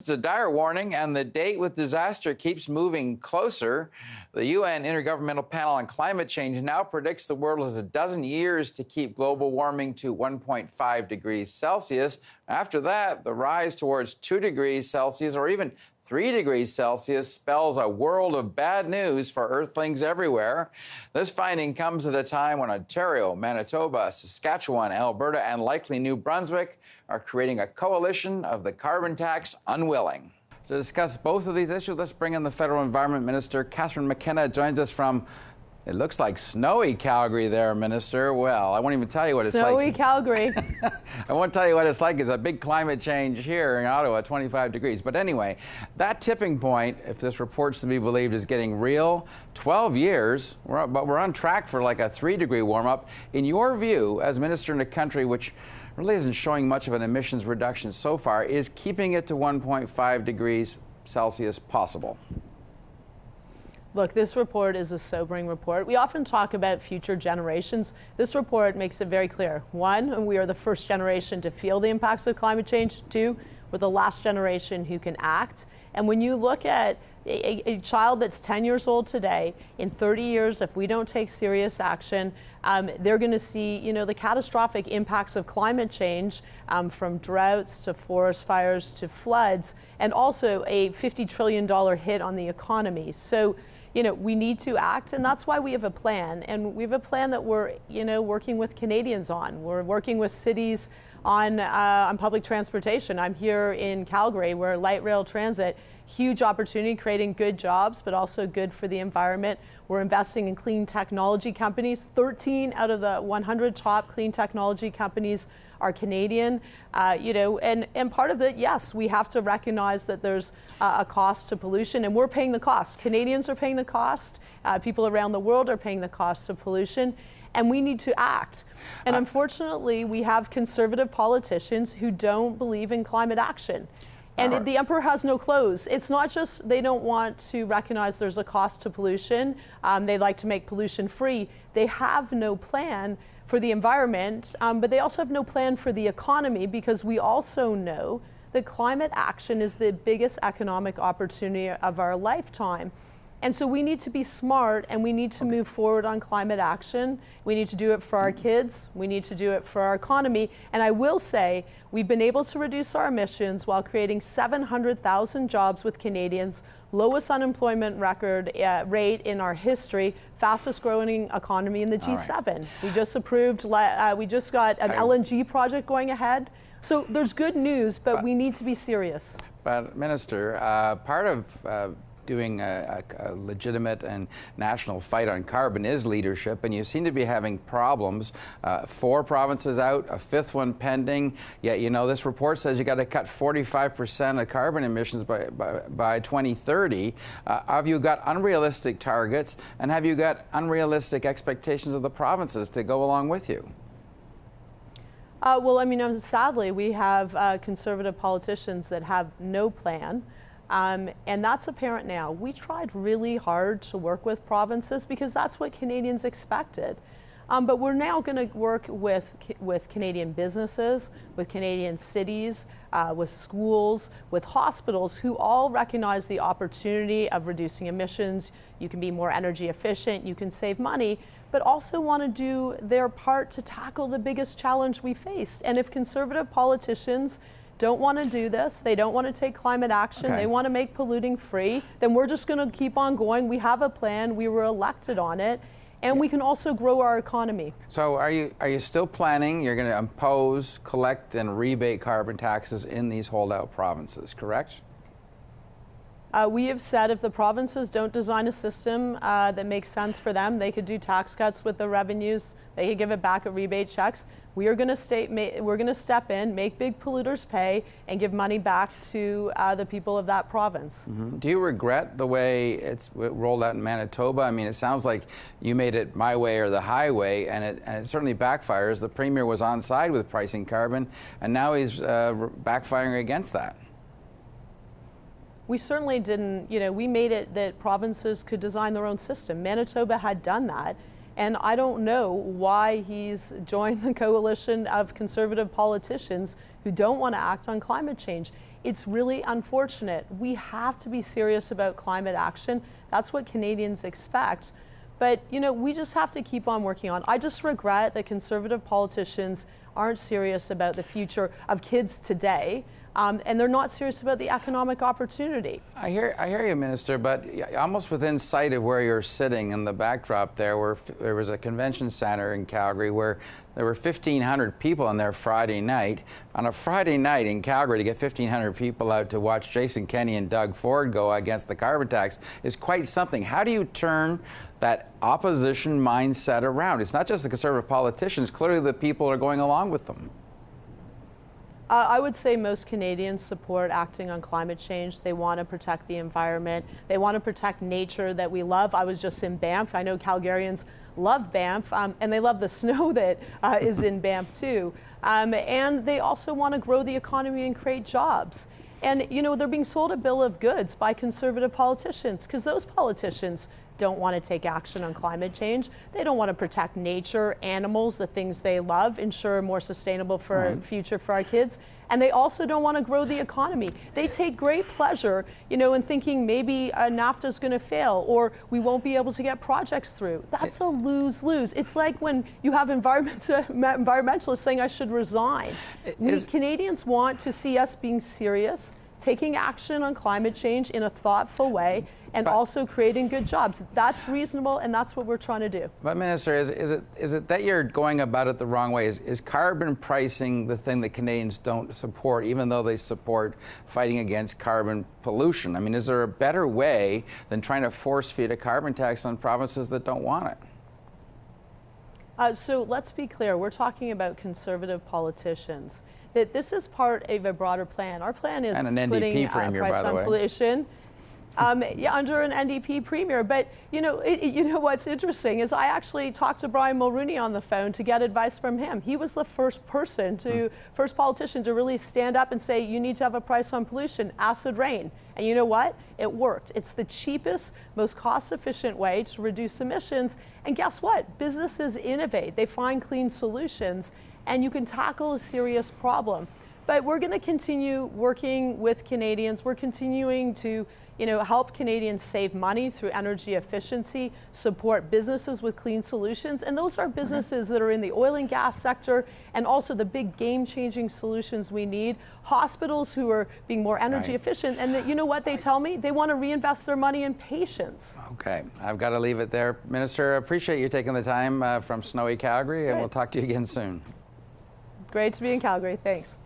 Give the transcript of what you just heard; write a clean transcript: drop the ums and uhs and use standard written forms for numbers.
It's a dire warning, and the date with disaster keeps moving closer. The UN Intergovernmental Panel on Climate Change now predicts the world has a dozen years to keep global warming to 1.5 degrees Celsius. After that, the rise towards 2 degrees Celsius or even 3 degrees Celsius spells a world of bad news for Earthlings everywhere. This finding comes at a time when Ontario, Manitoba, Saskatchewan, Alberta, and likely New Brunswick are creating a coalition of the carbon tax unwilling. To discuss both of these issues, let's bring in the Federal Environment Minister. Catherine McKenna joins us from, it looks like snowy Calgary there, Minister. Well, I won't even tell you what it's like. Snowy Calgary. I won't tell you what it's like. It's a big climate change here in Ottawa, 25 degrees. But anyway, that tipping point, if this report's to be believed, is getting real. 12 years, but we're on track for like a 3-degree warm-up. In your view, as minister in a country which really isn't showing much of an emissions reduction so far, is keeping it to 1.5 degrees Celsius possible? Look, this report is a sobering report. We often talk about future generations. This report makes it very clear. One, we are the first generation to feel the impacts of climate change. Two, we're the last generation who can act. And when you look at a child that's 10 years old today, in 30 years, if we don't take serious action, they're going to see, the catastrophic impacts of climate change, from droughts to forest fires to floods, and also a $50 trillion hit on the economy. So, we need to act, and that's why we have a plan. And we have a plan that we're, working with Canadians on. We're working with cities on public transportation. I'm here in Calgary, where light rail transit, huge opportunity, creating good jobs, but also good for the environment. We're investing in clean technology companies. 13 out of the 100 top clean technology companies are Canadian, and part of it, yes, we have to recognize that there's a cost to pollution, and we're paying the cost. Canadians are paying the cost. People around the world are paying the cost of pollution, and we need to act. And unfortunately, we have conservative politicians who don't believe in climate action. And the emperor has no clothes. It's not just they don't want to recognize there's a cost to pollution. They like to make pollution free. They have no plan for the environment, but they also have no plan for the economy, because we also know that climate action is the biggest economic opportunity of our lifetime. And so we need to be smart, and we need to move forward on climate action. We need to do it for our kids. We need to do it for our economy. And I will say, we've been able to reduce our emissions while creating 700,000 jobs with Canadians, lowest unemployment rate in our history, fastest growing economy in the G7. Right. We just approved, we just got an LNG project going ahead. So there's good news, but we need to be serious. But Minister, part of doing a legitimate and national fight on carbon is leadership, and you seem to be having problems. 4 provinces out, a 5th one pending, yet this report says you got to cut 45% of carbon emissions by 2030. Have you got unrealistic targets, and have you got unrealistic expectations of the provinces to go along with you? Well, sadly, we have conservative politicians that have no plan. And that's apparent now. We tried really hard to work with provinces because that's what Canadians expected. But we're now going to work with Canadian businesses, with Canadian cities, with schools, with hospitals, who all recognize the opportunity of reducing emissions. You can be more energy efficient, you can save money, but also want to do their part to tackle the biggest challenge we faced. And if conservative politicians don't want to do this, they don't want to take climate action, they want to make polluting free, then we're just going to keep on going. We have a plan, we were elected on it, and we can also grow our economy. So are you still planning, you're going to impose, collect, and rebate carbon taxes in these holdout provinces, correct? We have said if the provinces don't design a system that makes sense for them, they could do tax cuts with the revenues, they could give it back at rebate checks. We're going to step in, make big polluters pay, and give money back to the people of that province. Mm-hmm. Do you regret the way it's rolled out in Manitoba? I mean, it sounds like you made it my way or the highway, and it certainly backfires. The Premier was on side with pricing carbon, and now he's backfiring against that. We certainly didn't, we made it that provinces could design their own system. Manitoba had done that. And I don't know why he's joined the coalition of conservative politicians who don't want to act on climate change. It's really unfortunate. We have to be serious about climate action. That's what Canadians expect. But, you know, we just have to keep on working on. I just regret that Conservative politicians aren't serious about the future of kids today. And they're not serious about the economic opportunity. I hear you, Minister, but almost within sight of where you're sitting in the backdrop there was a convention center in Calgary where there were 1,500 people in there Friday night. On a Friday night in Calgary, to get 1,500 people out to watch Jason Kenney and Doug Ford go against the carbon tax is quite something. How do you turn that opposition mindset around? It's not just the Conservative politicians. Clearly the people are going along with them. I would say most Canadians support acting on climate change. They want to protect the environment. They want to protect nature that we love. I was just in Banff. I know Calgarians love Banff, and they love the snow that is in Banff too. And they also want to grow the economy and create jobs. And, you know, they're being sold a bill of goods by Conservative politicians because those politicians don't want to take action on climate change. They don't want to protect nature, animals, the things they love, ensure a more sustainable future for our kids. And they also don't want to grow the economy. They take great pleasure, you know, in thinking maybe NAFTA is going to fail or we won't be able to get projects through. That's a lose-lose. It's like when you have environmentalists saying I should resign. Canadians want to see us being serious, taking action on climate change in a thoughtful way, and also creating good jobs. That's reasonable, and that's what we're trying to do. But Minister, is it that you're going about it the wrong way? Is carbon pricing the thing that Canadians don't support, even though they support fighting against carbon pollution? I mean, is there a better way than trying to force feed a carbon tax on provinces that don't want it? So let's be clear, we're talking about Conservative politicians. That this is part of a broader plan. Our plan is and an NDP putting premier, price by the on way. pollution. Yeah, under an NDP premier. But you know what's interesting is I actually talked to Brian Mulroney on the phone to get advice from him. He was the first politician to really stand up and say you need to have a price on pollution, acid rain. And you know what? It worked. It's the cheapest, most cost-efficient way to reduce emissions. And guess what? Businesses innovate. They find clean solutions, and you can tackle a serious problem. But we're going to continue working with Canadians. We're continuing to, you know, help Canadians save money through energy efficiency, support businesses with clean solutions. And those are businesses that are in the oil and gas sector, and also the big game-changing solutions we need. Hospitals who are being more energy efficient. And you know what they tell me? They want to reinvest their money in patients. Okay, I've got to leave it there. Minister, I appreciate you taking the time from snowy Calgary, and we'll talk to you again soon. Great to be in Calgary. Thanks.